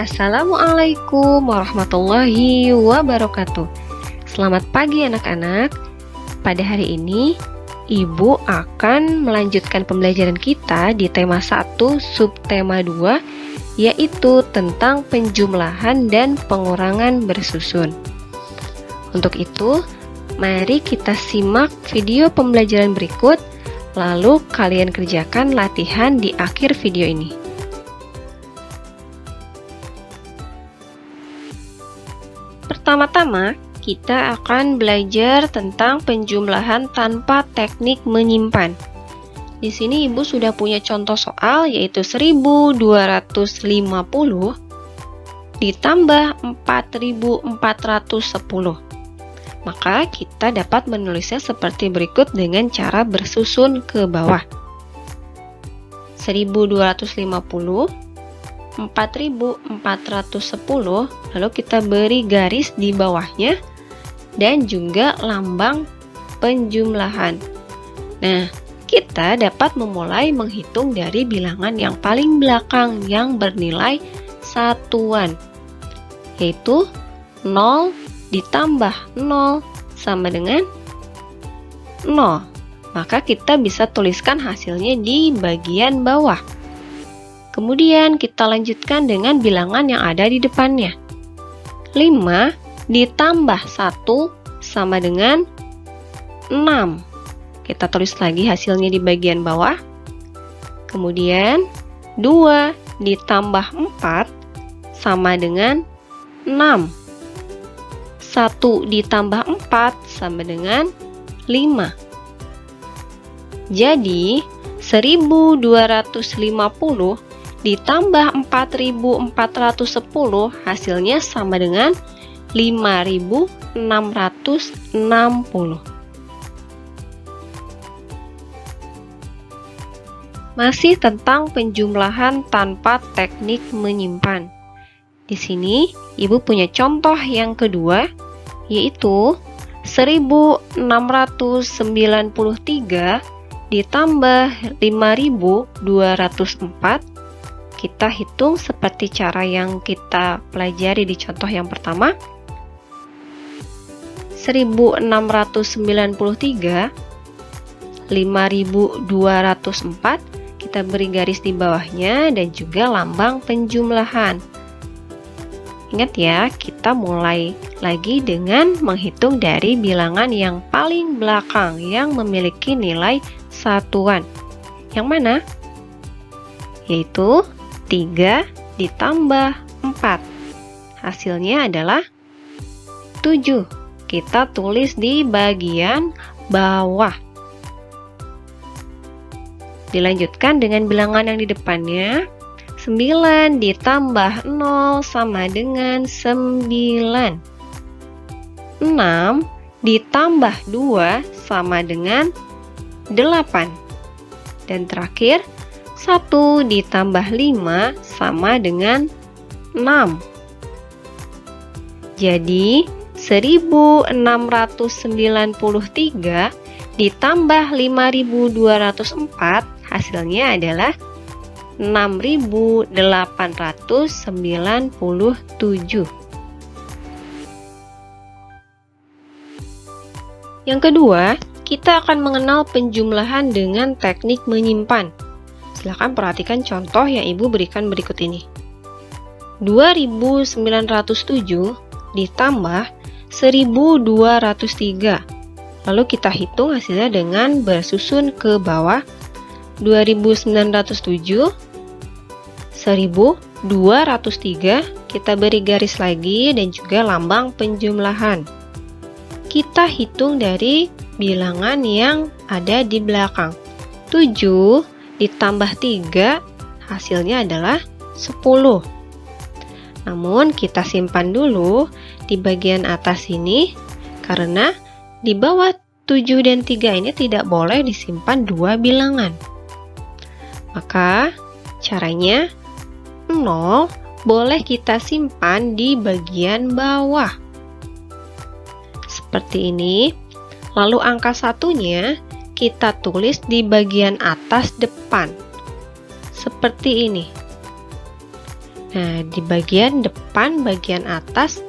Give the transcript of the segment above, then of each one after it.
Assalamualaikum warahmatullahi wabarakatuh. Selamat pagi anak-anak. Pada hari ini, Ibu akan melanjutkan pembelajaran kita di tema 1 subtema 2, yaitu tentang penjumlahan dan pengurangan bersusun. Untuk itu, mari kita simak video pembelajaran berikut, lalu kalian kerjakan latihan di akhir video ini. Pertama-tama, kita akan belajar tentang penjumlahan tanpa teknik menyimpan. Di sini Ibu sudah punya contoh soal, yaitu 1250 ditambah 4410. Maka kita dapat menulisnya seperti berikut dengan cara bersusun ke bawah. 1250, 4410, lalu kita beri garis di bawahnya dan juga lambang penjumlahan. Nah, kita dapat memulai menghitung dari bilangan yang paling belakang yang bernilai satuan, yaitu 0 ditambah 0 sama dengan 0. Maka kita bisa tuliskan hasilnya di bagian bawah. Kemudian kita lanjutkan dengan bilangan yang ada di depannya. 5 ditambah 1 sama dengan 6. Kita tulis lagi hasilnya di bagian bawah. Kemudian 2 ditambah 4 sama dengan 6. 1 ditambah 4 sama dengan 5. Jadi, 1250 ditambah 4410 hasilnya sama dengan 5660. Masih tentang penjumlahan tanpa teknik menyimpan. Di sini, Ibu punya contoh yang kedua, yaitu 1693 ditambah 5204. Kita hitung seperti cara yang kita pelajari di contoh yang pertama. 1693, 5204, kita beri garis di bawahnya dan juga lambang penjumlahan. Ingat ya, kita mulai lagi dengan menghitung dari bilangan yang paling belakang yang memiliki nilai satuan. Yang mana? Yaitu 3 ditambah 4. Hasilnya adalah 7. Kita tulis di bagian bawah. Dilanjutkan dengan bilangan yang di depannya. 9 ditambah 0 sama dengan 9. 6 ditambah 2 sama dengan 8. Dan terakhir, 1 ditambah 5 sama dengan 6. Jadi, 1693 ditambah 5204 hasilnya adalah 6897. Yang kedua, kita akan mengenal penjumlahan dengan teknik menyimpan. Silakan perhatikan contoh yang Ibu berikan berikut ini. 2907 ditambah 1203. Lalu kita hitung hasilnya dengan bersusun ke bawah. 2907, 1203, kita beri garis lagi dan juga lambang penjumlahan. Kita hitung dari bilangan yang ada di belakang. 7 ditambah 3, hasilnya adalah 10. Namun kita simpan dulu di bagian atas ini, karena di bawah 7 dan 3 ini tidak boleh disimpan dua bilangan. Maka caranya 0 boleh kita simpan di bagian bawah. Seperti ini. Lalu angka satunya kita tulis di bagian atas depan. Seperti ini. Nah, di bagian depan, bagian atas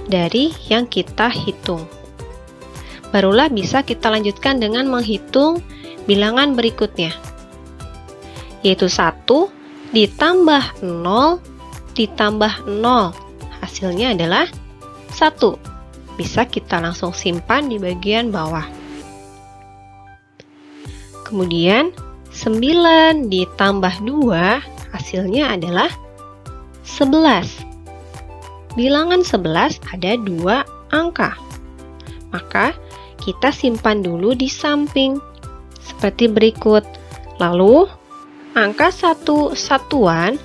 dari yang kita hitung. Barulah bisa kita lanjutkan dengan menghitung bilangan berikutnya, yaitu 1 ditambah 0 ditambah 0. Hasilnya adalah 1. Bisa kita langsung simpan di bagian bawah. Kemudian 9 ditambah 2, hasilnya adalah 11. Bilangan 11 ada 2 angka. Maka kita simpan dulu di samping seperti berikut. Lalu angka satuan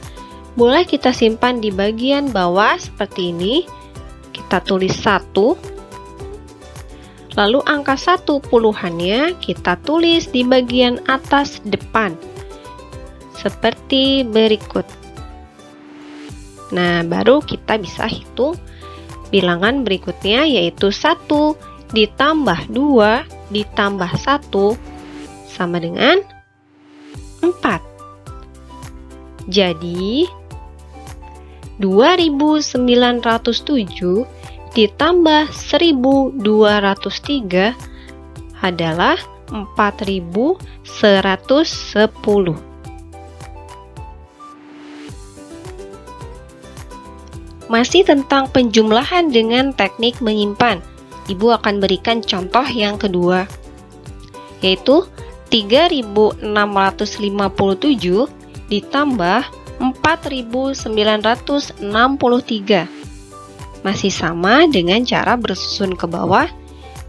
boleh kita simpan di bagian bawah seperti ini. Kita tulis 1. Lalu angka 1 puluhannya kita tulis di bagian atas depan seperti berikut. Nah, baru kita bisa hitung bilangan berikutnya, yaitu 1 ditambah 2 ditambah 1 sama dengan 4. Jadi 2907 ditambah 1203 adalah 4110. Masih tentang penjumlahan dengan teknik menyimpan, Ibu akan berikan contoh yang kedua, yaitu 3657 ditambah 4963. Masih sama dengan cara bersusun ke bawah,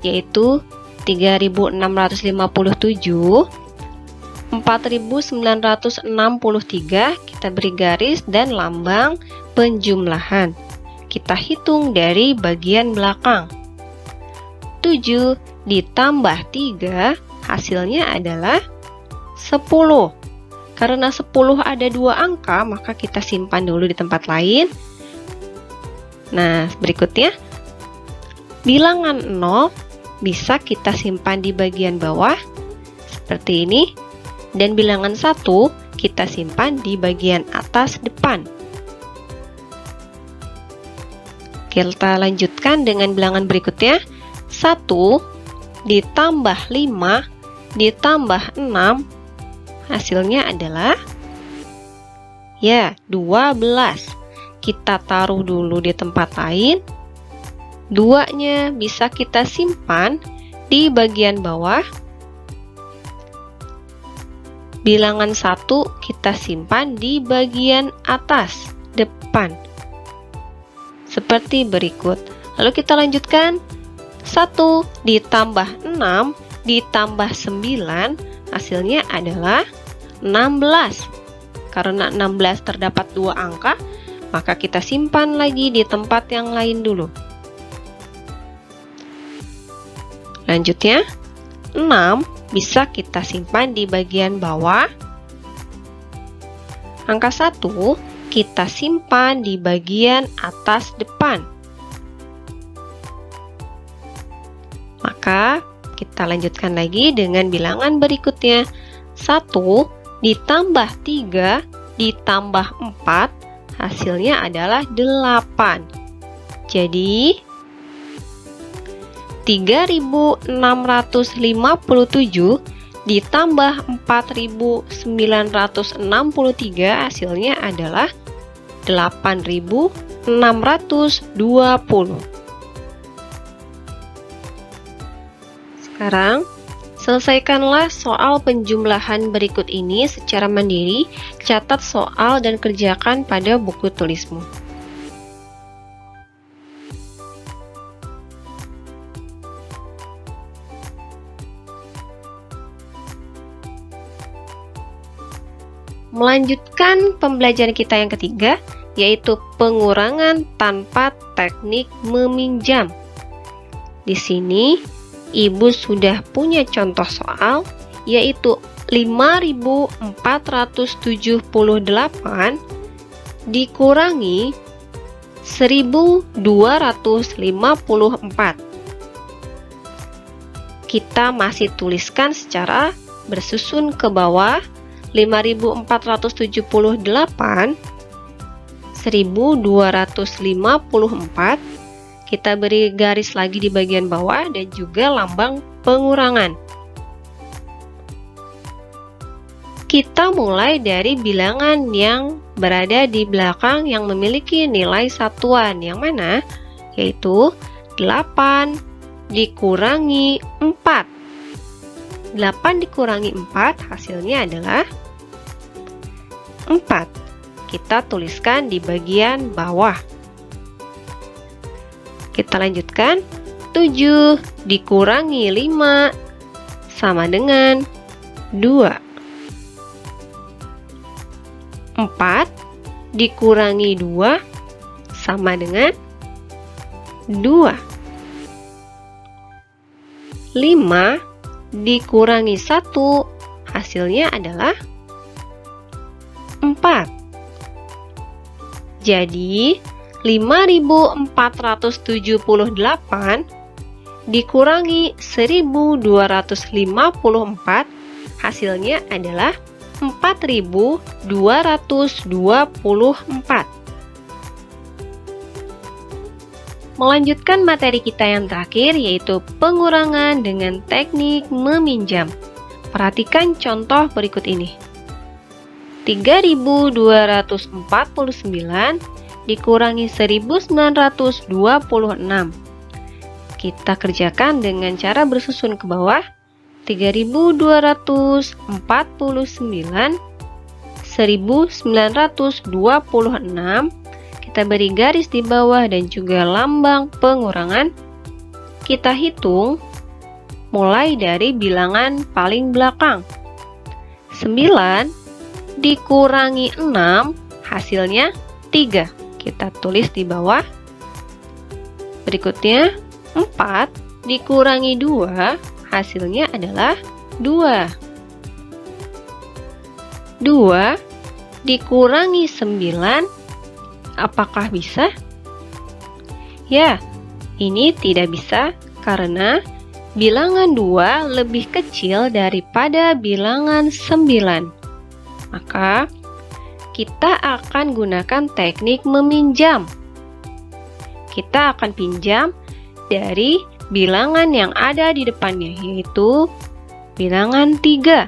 yaitu 3657, 4963, kita beri garis dan lambang penjumlahan. Kita hitung dari bagian belakang. 7 ditambah 3, hasilnya adalah 10. Karena 10 ada 2 angka, maka kita simpan dulu di tempat lain. Nah, berikutnya bilangan 0 bisa kita simpan di bagian bawah seperti ini, dan bilangan 1 kita simpan di bagian atas depan. Kita lanjutkan dengan bilangan berikutnya. 1 ditambah 5 ditambah 6, hasilnya adalah 12. Kita taruh dulu di tempat lain. 2-nya bisa kita simpan di bagian bawah. Bilangan 1 kita simpan di bagian atas depan seperti berikut. Lalu kita lanjutkan. 1 ditambah 6 ditambah 9, hasilnya adalah 16. Karena 16 terdapat 2 angka, maka kita simpan lagi di tempat yang lain dulu. Lanjutnya, 6 bisa kita simpan di bagian bawah. Angka 1 kita simpan di bagian atas depan. Maka kita lanjutkan lagi dengan bilangan berikutnya. 1 ditambah 3 ditambah 4, hasilnya adalah 8. Jadi 3657 ditambah 4963, hasilnya adalah 8620. Sekarang, selesaikanlah soal penjumlahan berikut ini secara mandiri. Catat soal dan kerjakan pada buku tulismu. Melanjutkan pembelajaran kita yang ketiga, yaitu pengurangan tanpa teknik meminjam. Di sini, Ibu sudah punya contoh soal, yaitu 5478 dikurangi 1254. Kita masih tuliskan secara bersusun ke bawah. 5478 1254. Kita beri garis lagi di bagian bawah dan juga lambang pengurangan. Kita mulai dari bilangan yang berada di belakang yang memiliki nilai satuan, yang mana? Yaitu 8 dikurangi 4. 8 dikurangi 4 hasilnya adalah 4. Kita tuliskan di bagian bawah. Kita lanjutkan. 7 dikurangi 5 sama dengan 2. 4 dikurangi 2 sama dengan 2. 5 dikurangi 1 hasilnya adalah 4. Jadi 5478 dikurangi 1254 hasilnya adalah 4224. Melanjutkan materi kita yang terakhir, yaitu pengurangan dengan teknik meminjam. Perhatikan contoh berikut ini. 3249 dikurangi 1926. Kita kerjakan dengan cara bersusun ke bawah. 3249, 1926. Kita beri garis di bawah dan juga lambang pengurangan. Kita hitung mulai dari bilangan paling belakang. 9 dikurangi 6 hasilnya 3. Kita tulis di bawah. Berikutnya 4 dikurangi 2 hasilnya adalah 2. 2 dikurangi 9, apakah bisa? Ya, ini tidak bisa karena bilangan 2 lebih kecil daripada bilangan 9. Maka, kita akan gunakan teknik meminjam. Kita akan pinjam dari bilangan yang ada di depannya, yaitu bilangan 3.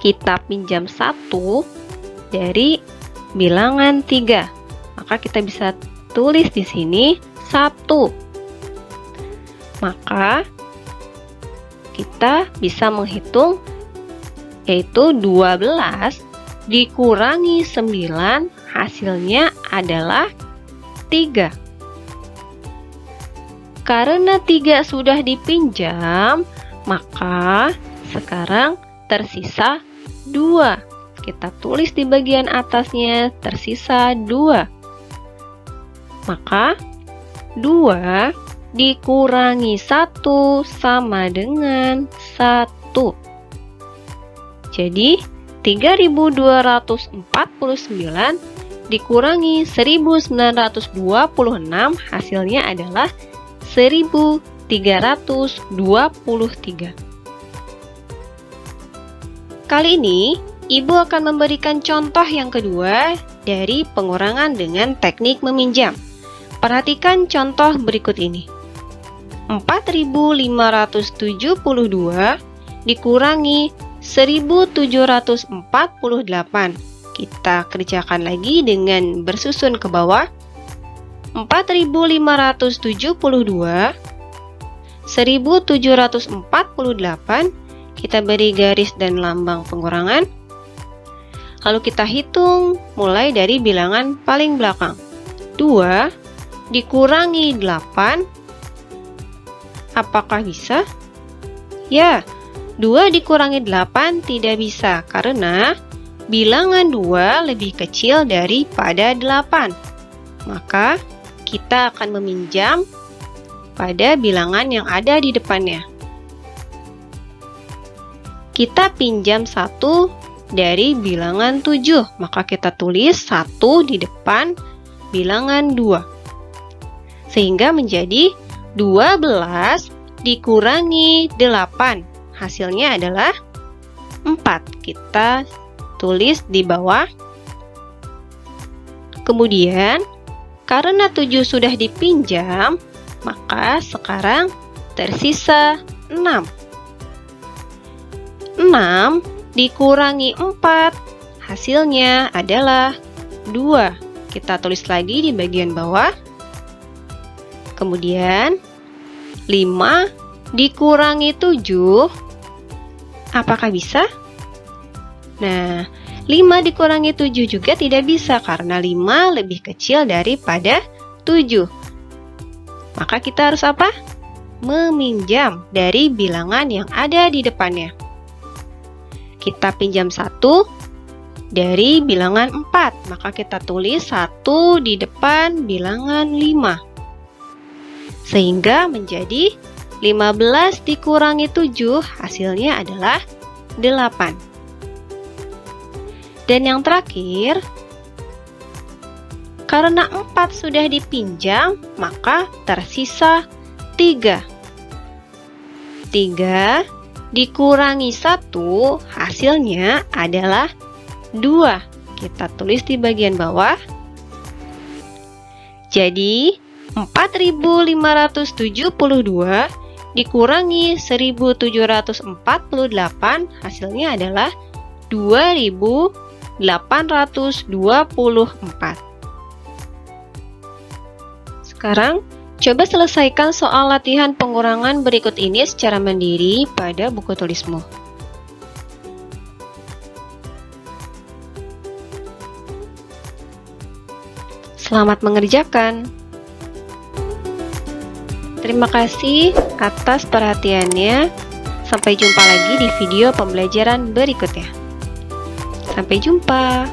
Kita pinjam 1 dari bilangan 3. Maka kita bisa tulis di sini 1. Maka kita bisa menghitung, yaitu 12 dikurangi 9 hasilnya adalah 3. Karena 3 sudah dipinjam, maka sekarang tersisa 2. Kita tulis di bagian atasnya tersisa 2. Maka 2 dikurangi 1 sama dengan 1. Jadi 3249 dikurangi 1926 hasilnya adalah 1323. Kali ini, Ibu akan memberikan contoh yang kedua dari pengurangan dengan teknik meminjam. Perhatikan contoh berikut ini. 4572 dikurangi 1748. Kita kerjakan lagi dengan bersusun ke bawah. 4572, 1748, kita beri garis dan lambang pengurangan. Lalu kita hitung mulai dari bilangan paling belakang. 2 dikurangi 8, apakah bisa? Ya, 2 dikurangi 8 tidak bisa karena bilangan 2 lebih kecil daripada 8. Maka kita akan meminjam pada bilangan yang ada di depannya. Kita pinjam 1 dari bilangan 7, maka kita tulis 1 di depan bilangan 2. Sehingga menjadi 12 dikurangi 8. Hasilnya adalah 4. Kita tulis di bawah. Kemudian, karena 7 sudah dipinjam, maka sekarang tersisa 6. 6 dikurangi 4, hasilnya adalah 2. Kita tulis lagi di bagian bawah. Kemudian, 5 dikurangi 7, apakah bisa? Nah, 5 dikurangi 7 juga tidak bisa karena 5 lebih kecil daripada 7. Maka kita harus apa? Meminjam dari bilangan yang ada di depannya. Kita pinjam 1 dari bilangan 4, maka kita tulis 1 di depan bilangan 5. Sehingga menjadi 15 dikurangi 7, hasilnya adalah 8. Dan yang terakhir, karena 4 sudah dipinjam, maka tersisa 3. 3 dikurangi 1, hasilnya adalah 2. Kita tulis di bagian bawah. Jadi, 4.572 dikurangi 1.748, hasilnya adalah 2.824. Sekarang, coba selesaikan soal latihan pengurangan berikut ini secara mandiri pada buku tulismu. Selamat mengerjakan. Terima kasih atas perhatiannya. Sampai jumpa lagi di video pembelajaran berikutnya. Sampai jumpa.